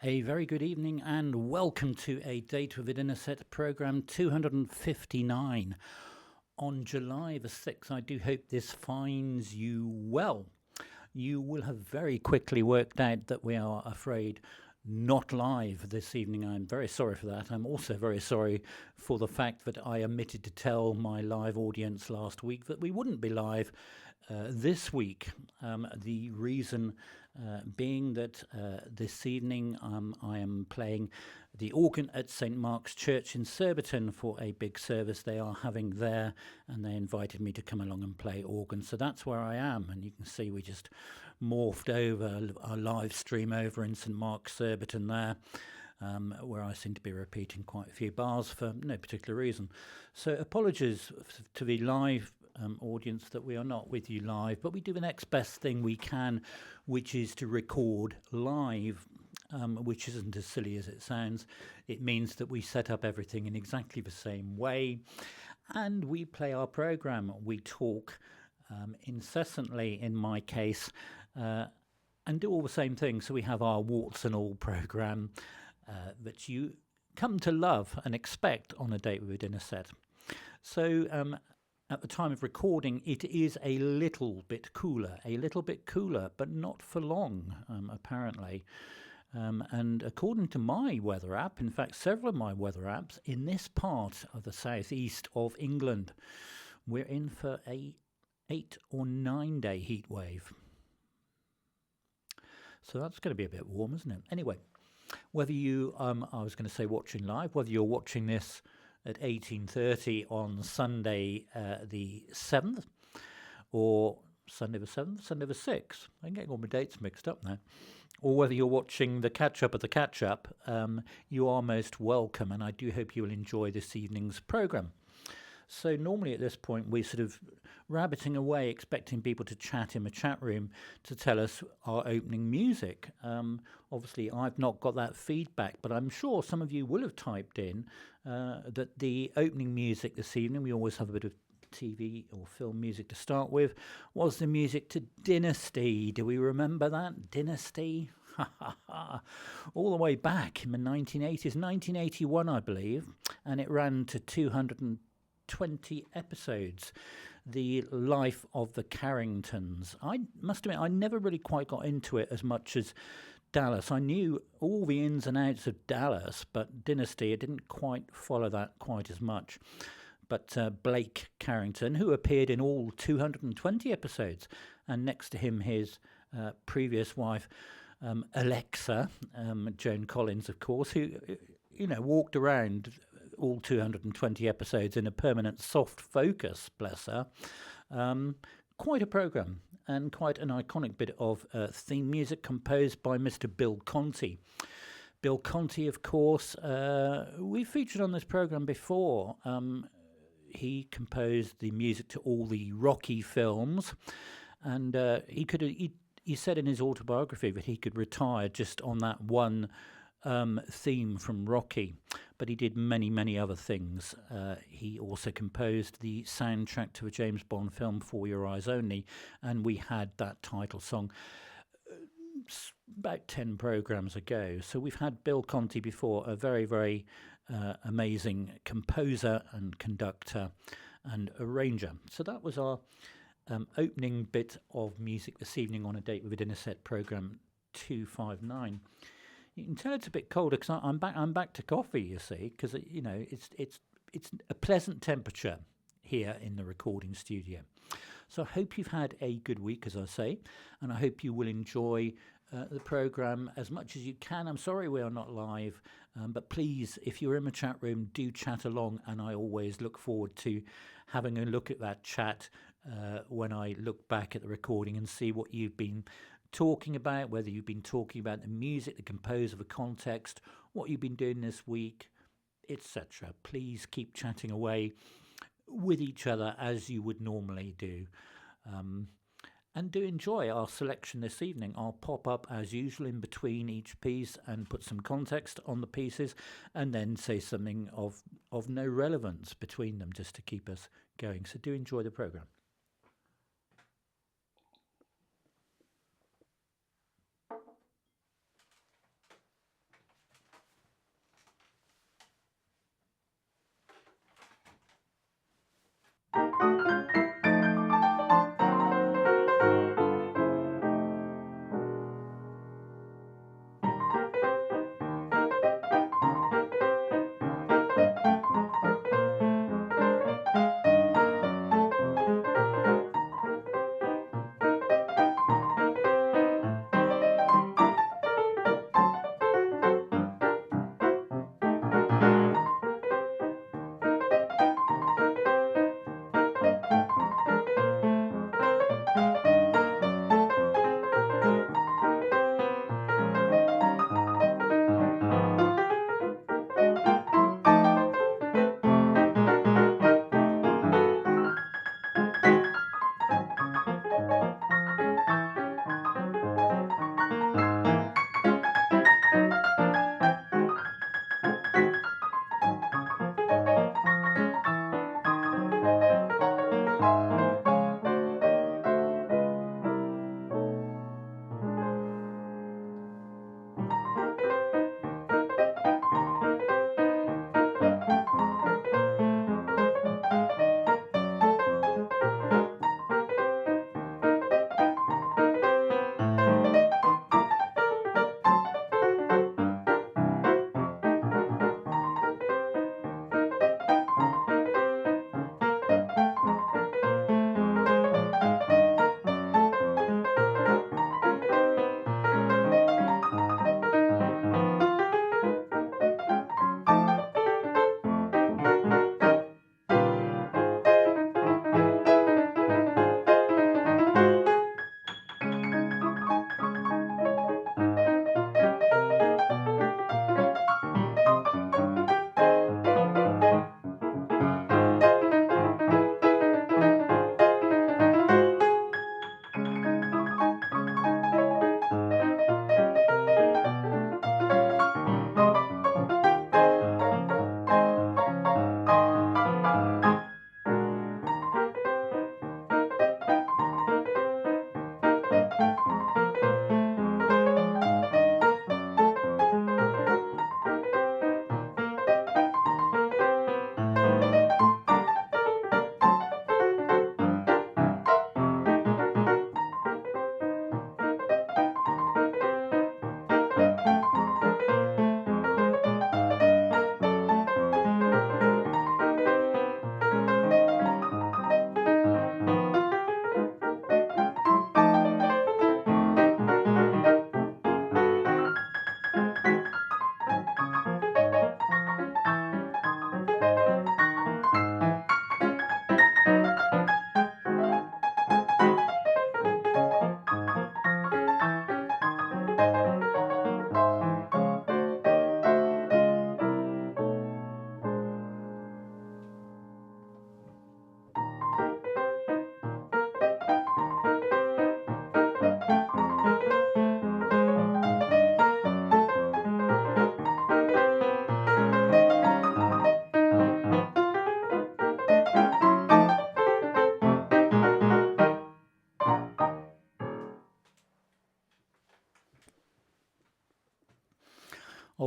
A very good evening and welcome to A Date with Dynasty program 259 on July the 6th. I do hope this finds you well. You will have very quickly worked out that we are afraid not live this evening. I'm very sorry for that. I'm also very sorry for the fact that I omitted to tell my live audience last week that we wouldn't be live this week. The reason being that this evening I am playing the organ at St Mark's Church in Surbiton for a big service they are having there, and they invited me to come along and play organ. So that's where I am, and you can see we just morphed over our live stream over in St Mark's Surbiton there, where I seem to be repeating quite a few bars for no particular reason. So apologies to the live audience that we are not with you live, but we do the next best thing we can, which is to record live, which isn't as silly as it sounds. It means that we set up everything in exactly the same way, and we play our program. We talk incessantly, in my case, and do all the same things. So we have our warts and all program that you come to love and expect on A Date with a Dinner Set. So at the time of recording, it is a little bit cooler, but not for long, apparently. And according to my weather app, in fact, several of my weather apps, in this part of the southeast of England, we're in for a 8 or 9 day heat wave. So that's going to be a bit warm, isn't it? Anyway, whether you, I was going to say watching live, whether you're watching this at 18:30 on Sunday the 7th, or Sunday the 7th, Sunday the 6th. I'm getting all my dates mixed up now. Or whether you're watching the catch-up of the catch-up, you are most welcome, and I do hope you will enjoy this evening's programme. So normally at this point we're sort of rabbiting away, expecting people to chat in the chat room to tell us our opening music. Obviously I've not got that feedback, but I'm sure some of you will have typed in that the opening music this evening, we always have a bit of TV or film music to start with, was the music to Dynasty. Do we remember that? Dynasty? All the way back in the 1980s, 1981 I believe, and it ran to 220 episodes. The life of the Carringtons. I must admit I never really quite got into it as much as Dallas. I knew all the ins and outs of Dallas, but Dynasty, I didn't quite follow that quite as much. But Blake Carrington, who appeared in all 220 episodes, and next to him his previous wife, Alexa, Joan Collins, of course, who, walked around all 220 episodes in a permanent soft focus, bless her. Quite a programme, and quite an iconic bit of theme music composed by Mr. Bill Conti. Bill Conti, of course, we featured on this programme before. He composed the music to all the Rocky films, and he said in his autobiography that he could retire just on that one theme from Rocky, but he did many, many other things. He also composed the soundtrack to a James Bond film, For Your Eyes Only, and we had that title song about 10 programmes ago. So we've had Bill Conti before, a very, very amazing composer and conductor and arranger. So that was our opening bit of music this evening on A Date with a Dinner Set programme 259. You can tell it's a bit colder because I'm back to coffee, you see, because it's a pleasant temperature here in the recording studio. So I hope you've had a good week, as I say, and I hope you will enjoy the programme as much as you can. I'm sorry we are not live, but please, if you're in the chat room, do chat along, and I always look forward to having a look at that chat when I look back at the recording and see what you've been talking about, whether you've been talking about the music, the composer, the context, what you've been doing this week, etc. Please keep chatting away with each other as you would normally do. And do enjoy our selection this evening. I'll pop up as usual in between each piece and put some context on the pieces, and then say something of no relevance between them just to keep us going. So do enjoy the programme.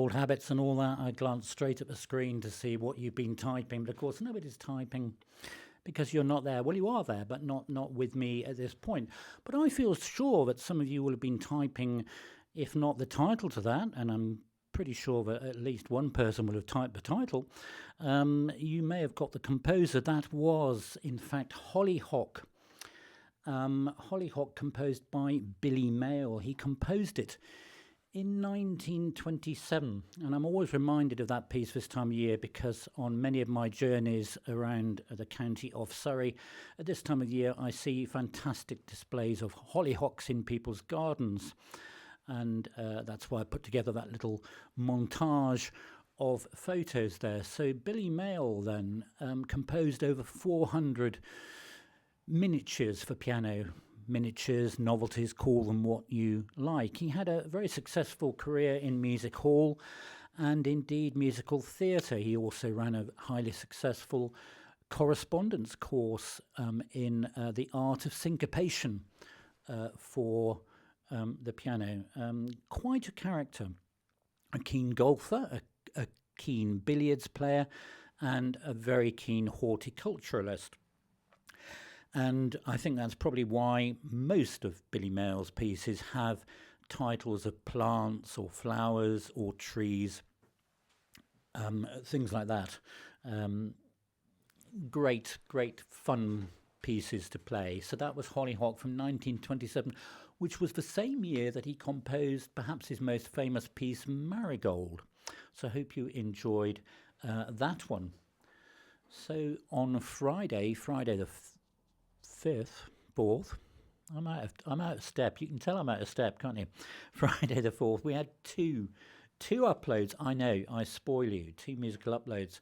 old habits and all that, I glance straight at the screen to see what you've been typing. But of course, nobody's typing because you're not there. Well, you are there, but not with me at this point. But I feel sure that some of you will have been typing, if not the title to that, and I'm pretty sure that at least one person will have typed the title. You may have got the composer. That was, in fact, HOLLYHOCK. HOLLYHOCK, composed by Billy Mayerl. He composed it in 1927, and I'm always reminded of that piece this time of year because on many of my journeys around the county of Surrey, at this time of year I see fantastic displays of hollyhocks in people's gardens, and that's why I put together that little montage of photos there. So Billy Mayerl then composed over 400 miniatures for piano. Miniatures, novelties, call them what you like. He had a very successful career in music hall and indeed musical theatre. He also ran a highly successful correspondence course in the art of syncopation for the piano. Quite a character, a keen golfer, a keen billiards player, and a very keen horticulturalist. And I think that's probably why most of Billy Mayerl's pieces have titles of plants or flowers or trees, things like that. Great fun pieces to play. So that was HOLLYHOCK from 1927, which was the same year that he composed perhaps his most famous piece, Marigold. So I hope you enjoyed that one. So on Friday the 4th, I'm out of step. You can tell I'm out of step, can't you? Friday the 4th, we had two uploads. I know, I spoil you. 2 musical uploads.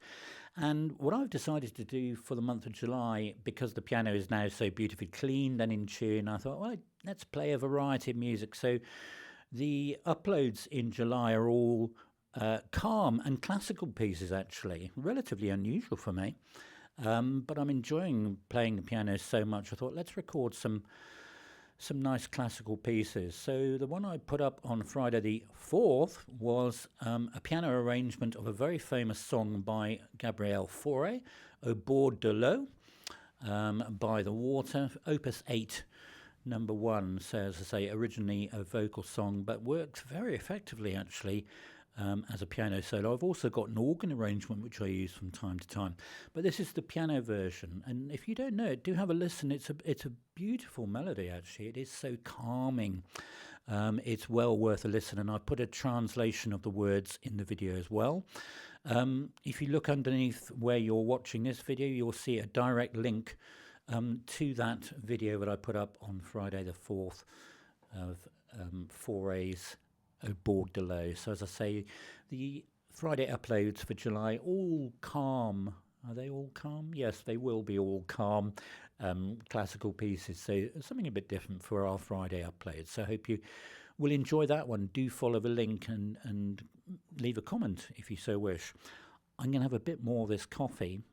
And what I've decided to do for the month of July, because the piano is now so beautifully cleaned and in tune, I thought, well, let's play a variety of music. So the uploads in July are all calm and classical pieces, actually. Relatively unusual for me. But I'm enjoying playing the piano so much, I thought, let's record some nice classical pieces. So the one I put up on Friday the 4th was a piano arrangement of a very famous song by Gabriel Fauré, Au bord de l'eau, by the water, Opus 8, number 1. So as I say, originally a vocal song, but works very effectively actually as a piano solo. I've also got an organ arrangement which I use from time to time, but this is the piano version, and if you don't know it, do have a listen. It's a beautiful melody actually. It is so calming. It's well worth a listen, and I put a translation of the words in the video as well. If you look underneath where you're watching this video, you'll see a direct link to that video that I put up on Friday the 4th of Fauré's Au bord de l'eau. So as I say, the Friday uploads for July, all calm. Are they all calm? Yes, they will be all calm classical pieces. So something a bit different for our Friday uploads. So I hope you will enjoy that one. Do follow the link and leave a comment if you so wish. I'm going to have a bit more of this coffee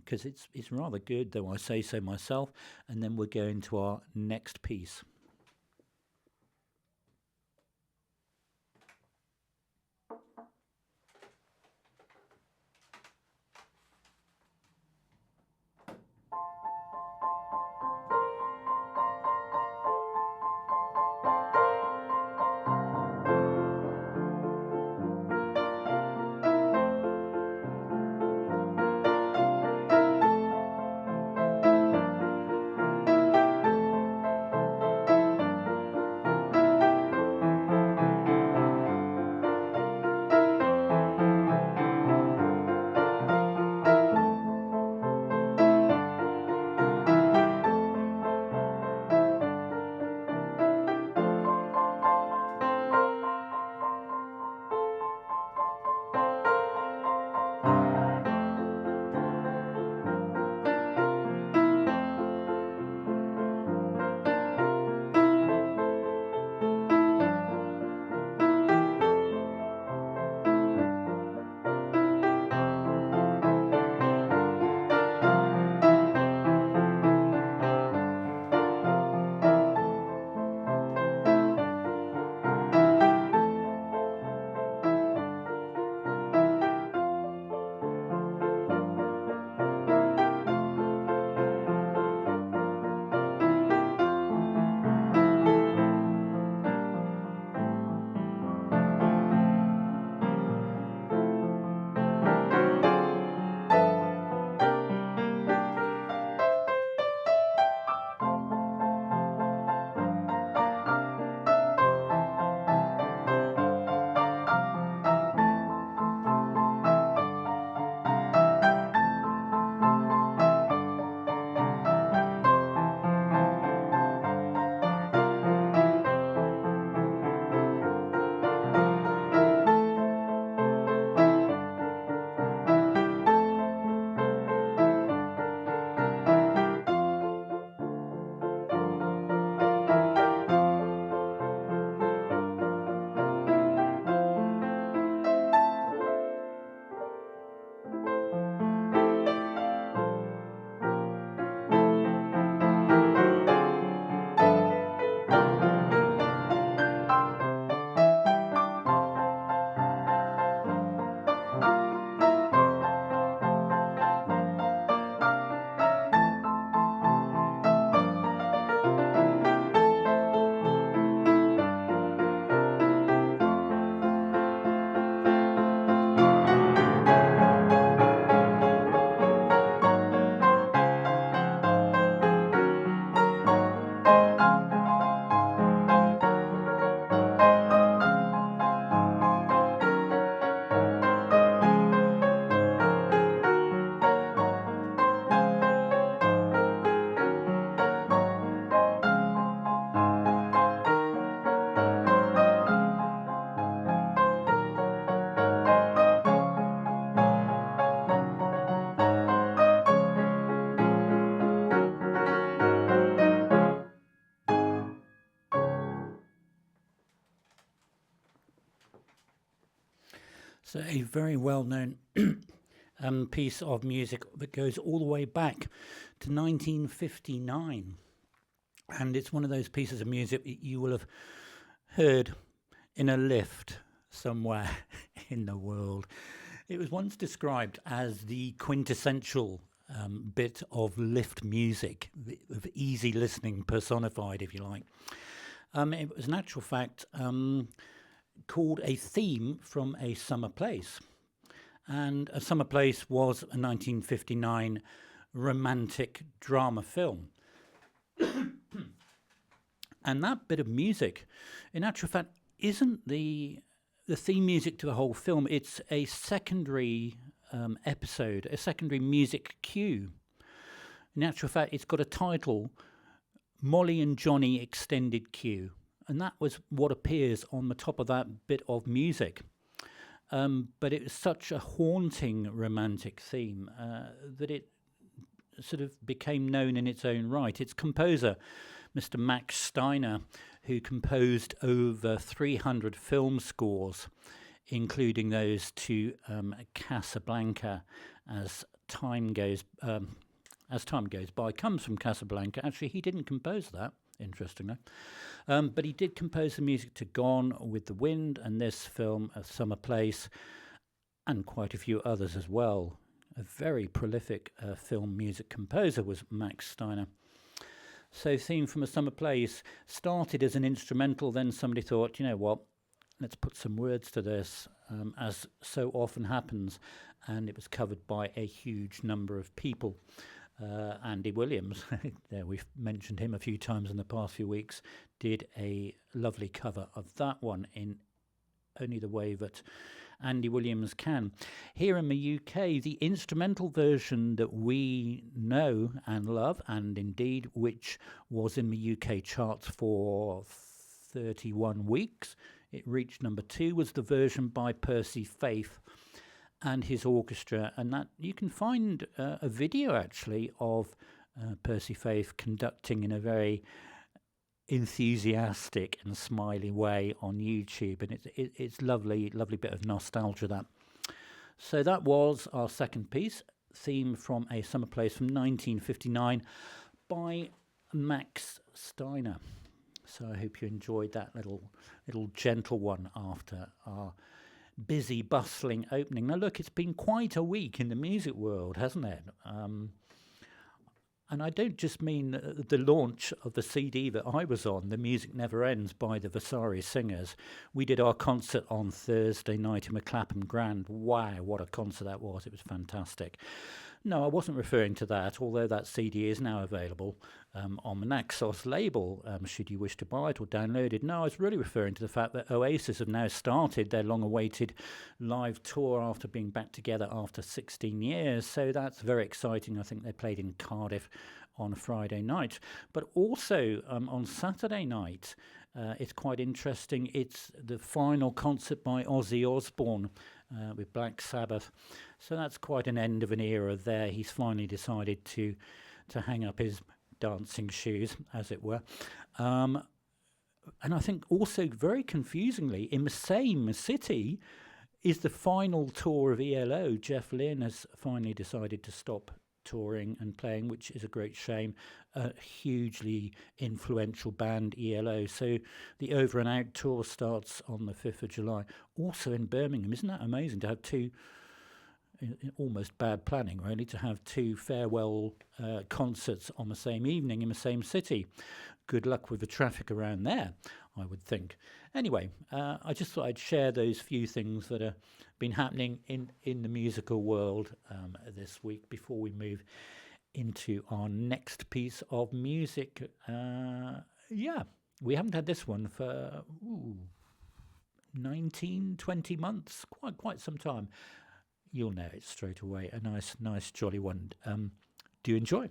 because it's rather good, though I say so myself. And then we're going to our next piece. It's a very well-known piece of music that goes all the way back to 1959. And it's one of those pieces of music that you will have heard in a lift somewhere in the world. It was once described as the quintessential bit of lift music, of easy listening personified, if you like. It was in actual fact called a theme from A Summer Place. And A Summer Place was a 1959 romantic drama film. And that bit of music, in actual fact, isn't the theme music to the whole film. It's a secondary episode, a secondary music cue. In actual fact, it's got a title, Molly and Johnny Extended Cue. And that was what appears on the top of that bit of music. But it was such a haunting romantic theme that it sort of became known in its own right. Its composer, Mr. Max Steiner, who composed over 300 film scores, including those to Casablanca, as time goes by, comes from Casablanca. Actually, he didn't compose that, interestingly. But he did compose the music to Gone with the Wind and this film, A Summer Place, and quite a few others as well. A very prolific film music composer was Max Steiner. So Theme from A Summer Place started as an instrumental, then somebody thought, you know what, let's put some words to this, as so often happens, and it was covered by a huge number of people. Andy Williams, there we've mentioned him a few times in the past few weeks, did a lovely cover of that one in only the way that Andy Williams can. Here in the UK, the instrumental version that we know and love, and indeed which was in the UK charts for 31 weeks, it reached number 2, was the version by Percy Faith and his orchestra. And that you can find a video actually of Percy Faith conducting in a very enthusiastic and smiley way on YouTube, and it's lovely bit of nostalgia, that. So that was our second piece, Theme from A Summer Place from 1959 by Max Steiner. So I hope you enjoyed that little gentle one after our busy, bustling opening. Now look, it's been quite a week in the music world, hasn't it? And I don't just mean the launch of the CD that I was on, The Music Never Ends by the Vasari Singers. We did our concert on Thursday night in the Clapham Grand. Wow, what a concert that was. It was fantastic. No, I wasn't referring to that, although that CD is now available on the Naxos label, should you wish to buy it or download it. No, I was really referring to the fact that Oasis have now started their long-awaited live tour after being back together after 16 years. So that's very exciting. I think they played in Cardiff on a Friday night. But also on Saturday night, it's quite interesting. It's the final concert by Ozzy Osbourne with Black Sabbath. So that's quite an end of an era there. He's finally decided to hang up his dancing shoes, as it were. And I think also very confusingly, in the same city is the final tour of ELO. Jeff Lynne has finally decided to stop touring and playing, which is a great shame. A hugely influential band, ELO. So the Over and Out tour starts on the 5th of July. Also in Birmingham. Isn't that amazing to have two, almost bad planning really, to have two farewell concerts on the same evening in the same city? Good luck with the traffic around there, I would think. Anyway, I just thought I'd share those few things that have been happening in the musical world this week before we move into our next piece of music. We haven't had this one for 19, 20 months, quite some time. You'll know it straight away. A nice jolly one. Do you enjoy?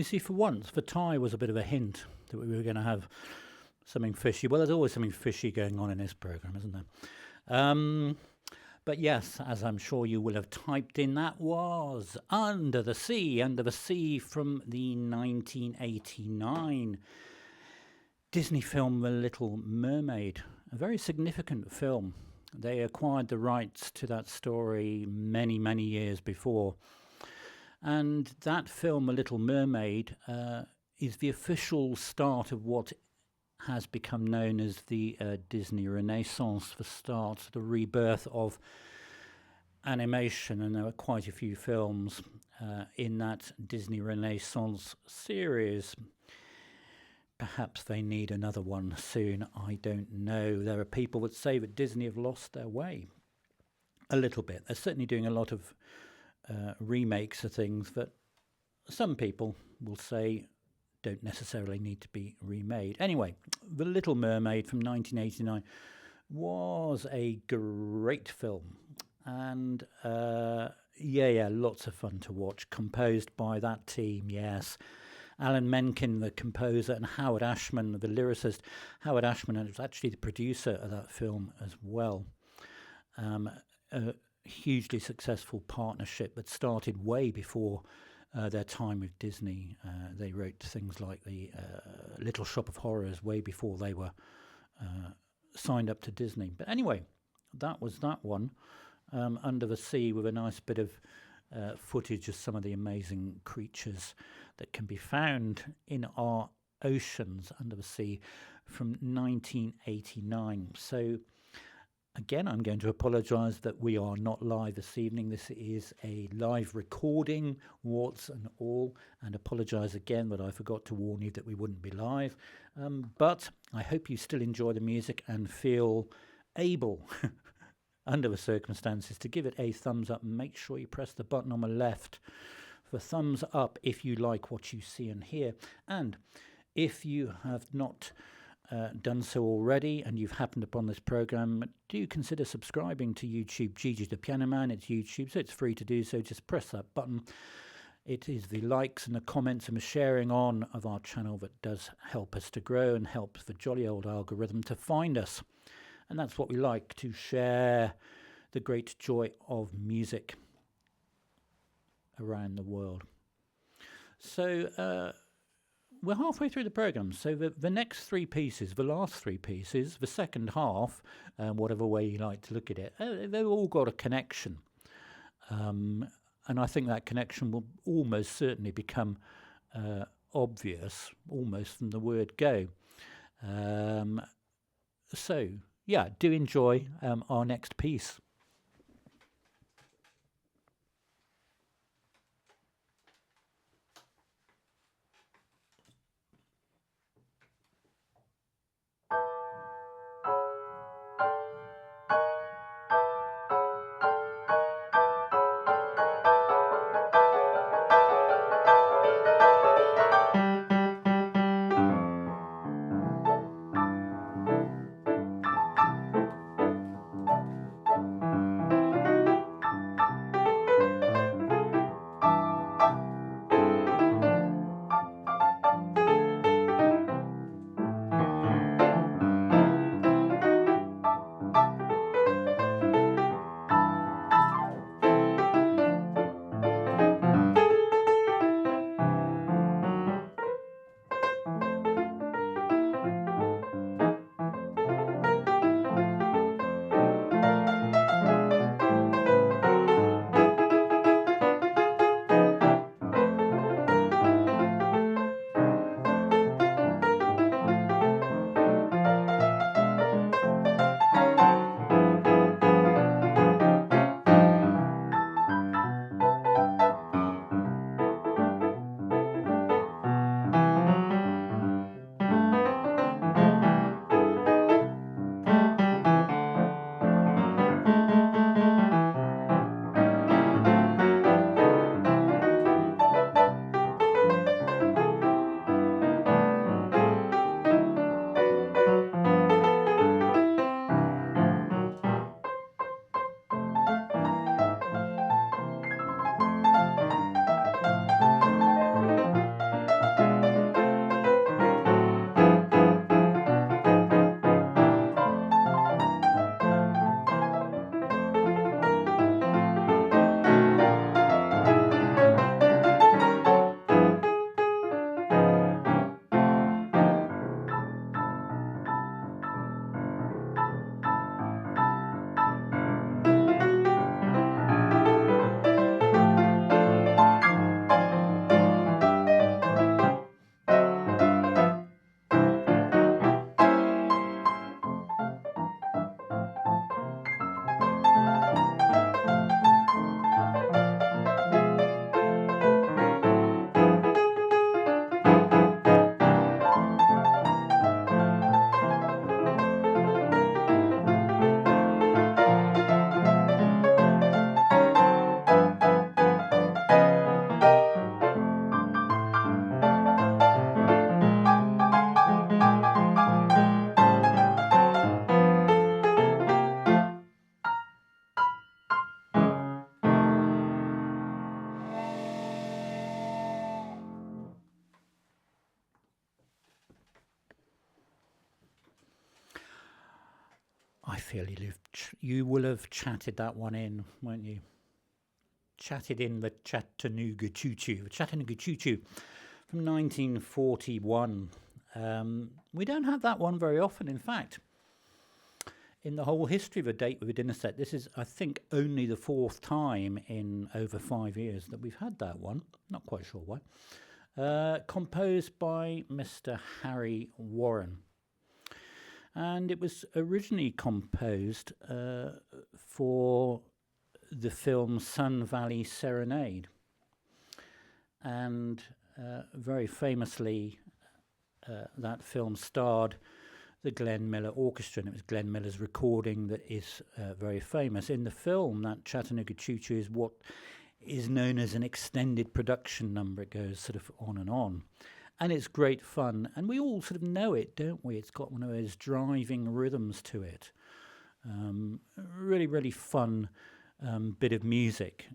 see, for once, for Ty was a bit of a hint that we were going to have something fishy. Well, there's always something fishy going on in this programme, isn't there? But yes, as I'm sure you will have typed in, that was Under the Sea from the 1989 Disney film The Little Mermaid, a very significant film. They acquired the rights to that story many, many years before. And that film, The Little Mermaid, is the official start of what has become known as the Disney Renaissance, the start, the rebirth of animation. And there were quite a few films in that Disney Renaissance series. Perhaps they need another one soon, I don't know. There are people that say that Disney have lost their way a little bit. They're certainly doing a lot of remakes of things that some people will say don't necessarily need to be remade. Anyway, The Little Mermaid from 1989 was a great film. And lots of fun to watch. Composed by that team, yes. Alan Menken, the composer, and Howard Ashman, the lyricist. Howard Ashman was actually the producer of that film as well. A hugely successful partnership that started way before their time with Disney. They wrote things like the Little Shop of Horrors way before they were signed up to Disney. But anyway, that was that one. Under the Sea, with a nice bit of footage of some of the amazing creatures that can be found in our oceans under the sea from 1989. So again, I'm going to apologise that we are not live this evening. This is a live recording, warts and all, and apologise again that I forgot to warn you that we wouldn't be live. But I hope you still enjoy the music and feel able, under the circumstances, to give it a thumbs up. And make sure you press the button on the left for thumbs up if you like what you see and hear. And if you have not done so already and you've happened upon this program, do consider subscribing to YouTube. Gigi the Piano Man, it's YouTube, so it's free to do so. Just press that button. It is the likes and the comments and the sharing on of our channel that does help us to grow and helps the jolly old algorithm to find us. And that's what we like, to share the great joy of music around the world. So we're halfway through the programme. So the next three pieces, the last three pieces, the second half, whatever way you like to look at it, they've all got a connection. And I think that connection will almost certainly become obvious, almost from the word go. So, yeah, do enjoy our next piece. feel you will have chatted that one in, won't you? Chatted in the Chattanooga Choo-Choo. Chattanooga Choo-Choo from 1941. We don't have that one very often. In fact, in the whole history of A Date with a Dinner Set, this is, I think, only the 4th time in over 5 years that we've had that one. Not quite sure why. Composed by Mr. Harry Warren. And it was originally composed for the film Sun Valley Serenade. And very famously, that film starred the Glenn Miller Orchestra, and it was Glenn Miller's recording that is very famous. In the film, that Chattanooga Choo-Choo is what is known as an extended production number. It goes sort of on and on. And it's great fun, and we all sort of know it, don't we? It's got one of those driving rhythms to it. Really, really fun bit of music.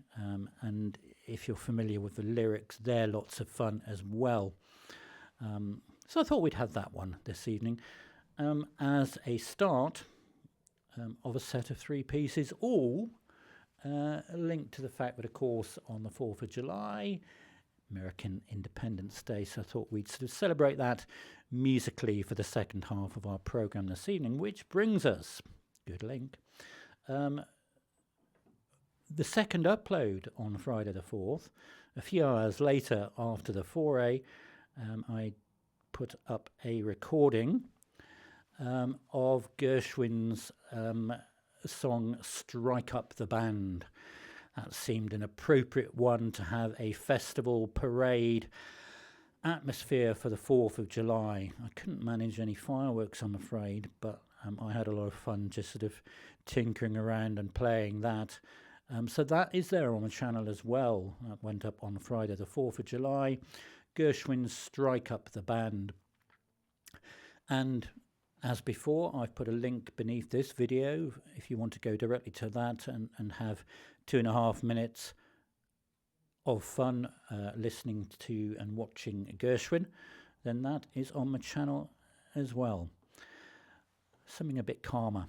And if you're familiar with the lyrics, they're lots of fun as well. So I thought we'd have that one this evening as a start of a set of 3 pieces, all linked to the fact that, of course, on the 4th of July, American Independence Day, so I thought we'd sort of celebrate that musically for the second half of our programme this evening, which brings us, good link, the second upload on Friday the 4th. A few hours later, after the foray, I put up a recording of Gershwin's song Strike Up the Band. That seemed an appropriate one to have a festival parade atmosphere for the 4th of July. I couldn't manage any fireworks, I'm afraid, but I had a lot of fun just sort of tinkering around and playing that. So that is there on the channel as well. That went up on Friday the 4th of July. Gershwin's Strike Up the Band. And as before, I've put a link beneath this video if you want to go directly to that and have 2.5 minutes of fun listening to and watching Gershwin, then that is on my channel as well. Something a bit calmer.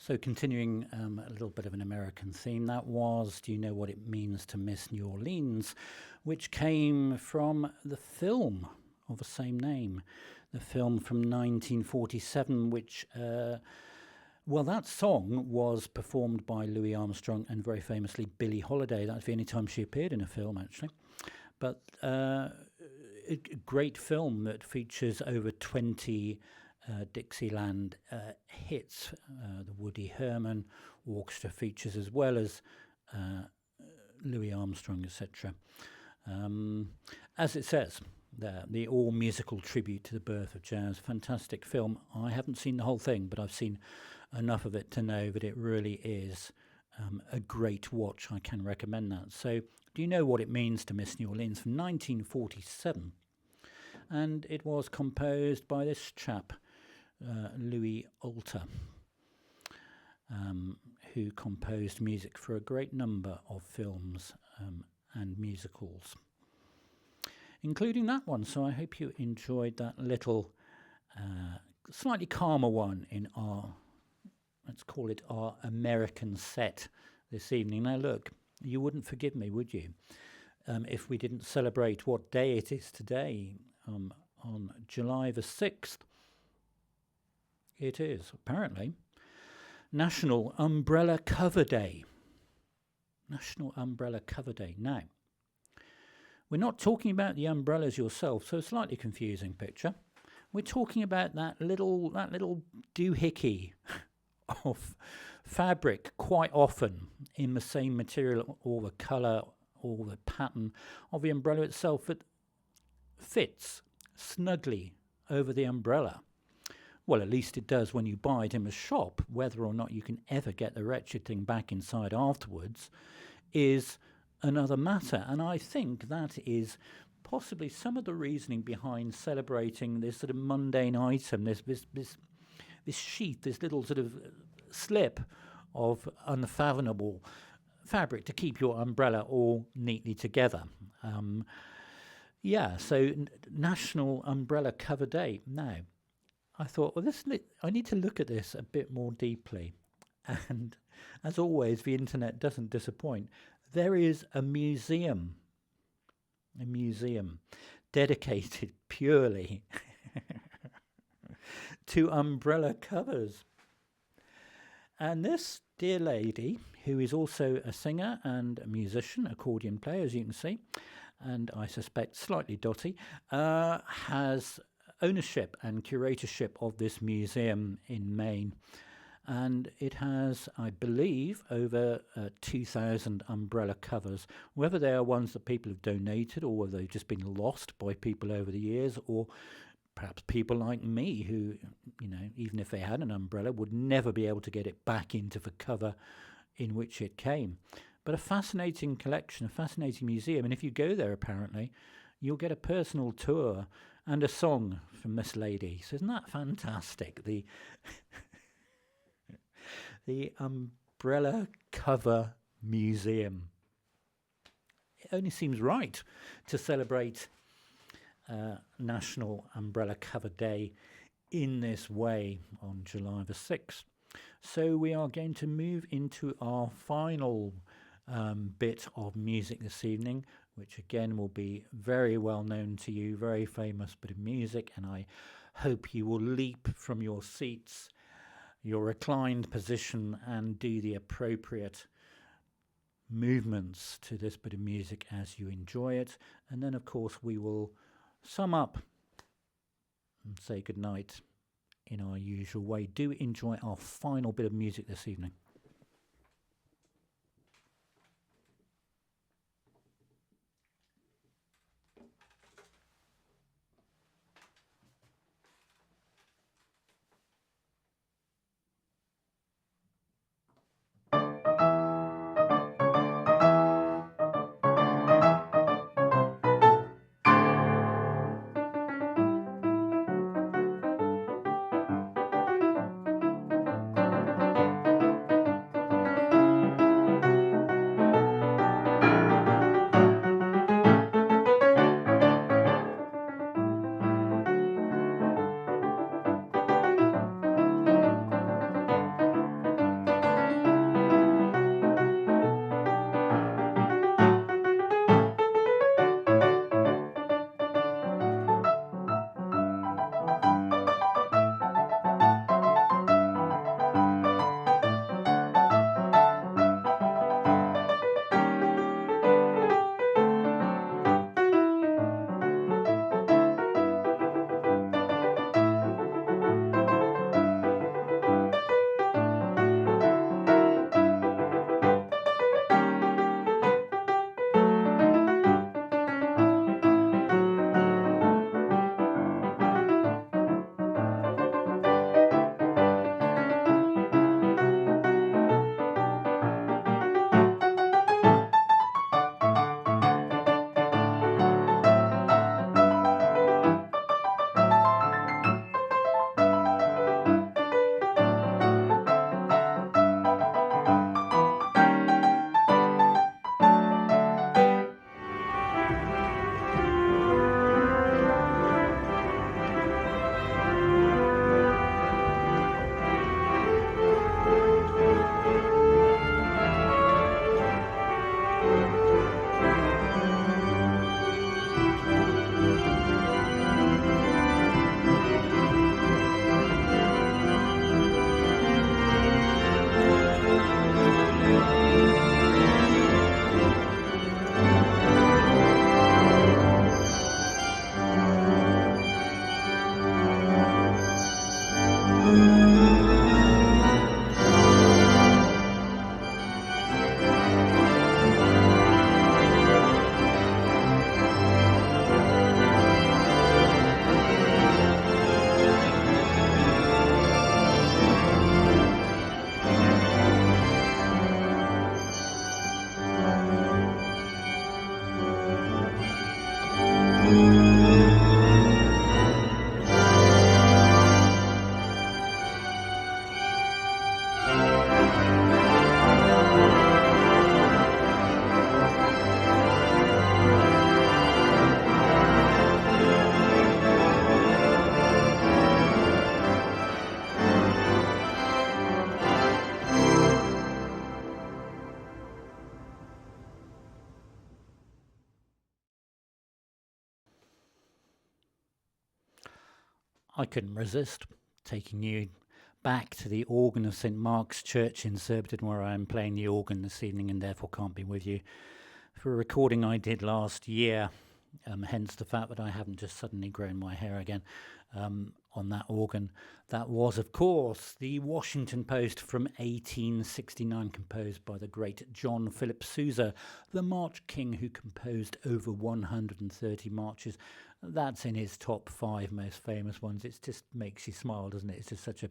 So continuing a little bit of an American theme, that was Do You Know What It Means to Miss New Orleans, which came from the film of the same name, the film from 1947, which, well, that song was performed by Louis Armstrong and very famously Billie Holiday. That's the only time she appeared in a film, actually. But a great film that features over 20 Dixieland hits, the Woody Herman orchestra features, as well as Louis Armstrong, etc. As it says, the all-musical tribute to the birth of jazz. Fantastic film. I haven't seen the whole thing, but I've seen enough of it to know that it really is a great watch. I can recommend that. So, Do You Know What It Means to Miss New Orleans from 1947? And it was composed by this chap, Louis Alter, who composed music for a great number of films and musicals, including that one. So I hope you enjoyed that little slightly calmer one in our, let's call it our American set this evening. Now look, you wouldn't forgive me, would you, if we didn't celebrate what day it is today. On July the 6th, it is apparently National Umbrella Cover Day. National Umbrella Cover Day. Now, we're not talking about the umbrellas yourself, so a slightly confusing picture. We're talking about that little doohickey of fabric, quite often in the same material or the colour or the pattern of the umbrella itself, that fits snugly over the umbrella. Well, at least it does when you buy it in a shop. Whether or not you can ever get the wretched thing back inside afterwards is another matter. And I think that is possibly some of the reasoning behind celebrating this sort of mundane item, this sheath, this little sort of slip of unfathomable fabric to keep your umbrella all neatly together. Yeah, so National Umbrella Cover Day. Now, I thought, well, I need to look at this a bit more deeply. And as always, the internet doesn't disappoint. There is a museum dedicated purely to umbrella covers. And this dear lady, who is also a singer and a musician, accordion player, as you can see, and I suspect slightly dotty, has ownership and curatorship of this museum in Maine. And it has, I believe, over 2,000 umbrella covers. Whether they are ones that people have donated or whether they've just been lost by people over the years, or perhaps people like me who, you know, even if they had an umbrella, would never be able to get it back into the cover in which it came. But a fascinating collection, a fascinating museum. And if you go there, apparently, you'll get a personal tour and a song from this lady. So isn't that fantastic? The Umbrella Cover Museum. It only seems right to celebrate National Umbrella Cover Day in this way on July the 6th. So we are going to move into our final bit of music this evening, which again will be very well known to you, very famous bit of music, and I hope you will leap from your seats, your reclined position, and do the appropriate movements to this bit of music as you enjoy it. And then, of course, we will sum up and say goodnight in our usual way. Do enjoy our final bit of music this evening. I couldn't resist taking you back to the organ of St Mark's Church in Surbiton, where I am playing the organ this evening and therefore can't be with you, for a recording I did last year, hence the fact that I haven't just suddenly grown my hair again on that organ. That was, of course, the Washington Post from 1869, composed by the great John Philip Sousa, the March King who composed over 130 marches. That's in his top 5 most famous ones. It just makes you smile, doesn't it? It's just such a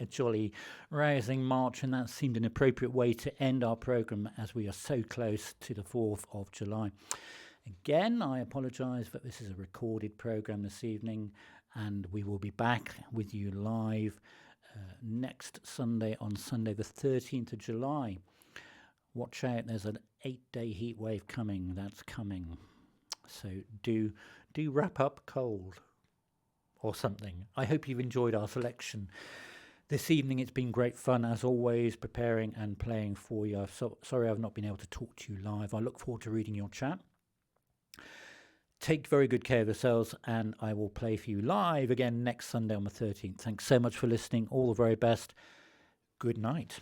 jolly, rousing march, and that seemed an appropriate way to end our programme as we are so close to the 4th of July. Again, I apologise that this is a recorded programme this evening, and we will be back with you live next Sunday, on Sunday the 13th of July. Watch out, there's an 8-day heat wave coming. That's coming. So do wrap up cold or something. I hope you've enjoyed our selection this evening. It's been great fun, as always, preparing and playing for you. Sorry I've not been able to talk to you live. I look forward to reading your chat. Take very good care of yourselves, and I will play for you live again next Sunday on the 13th. Thanks so much for listening. All the very best. Good night.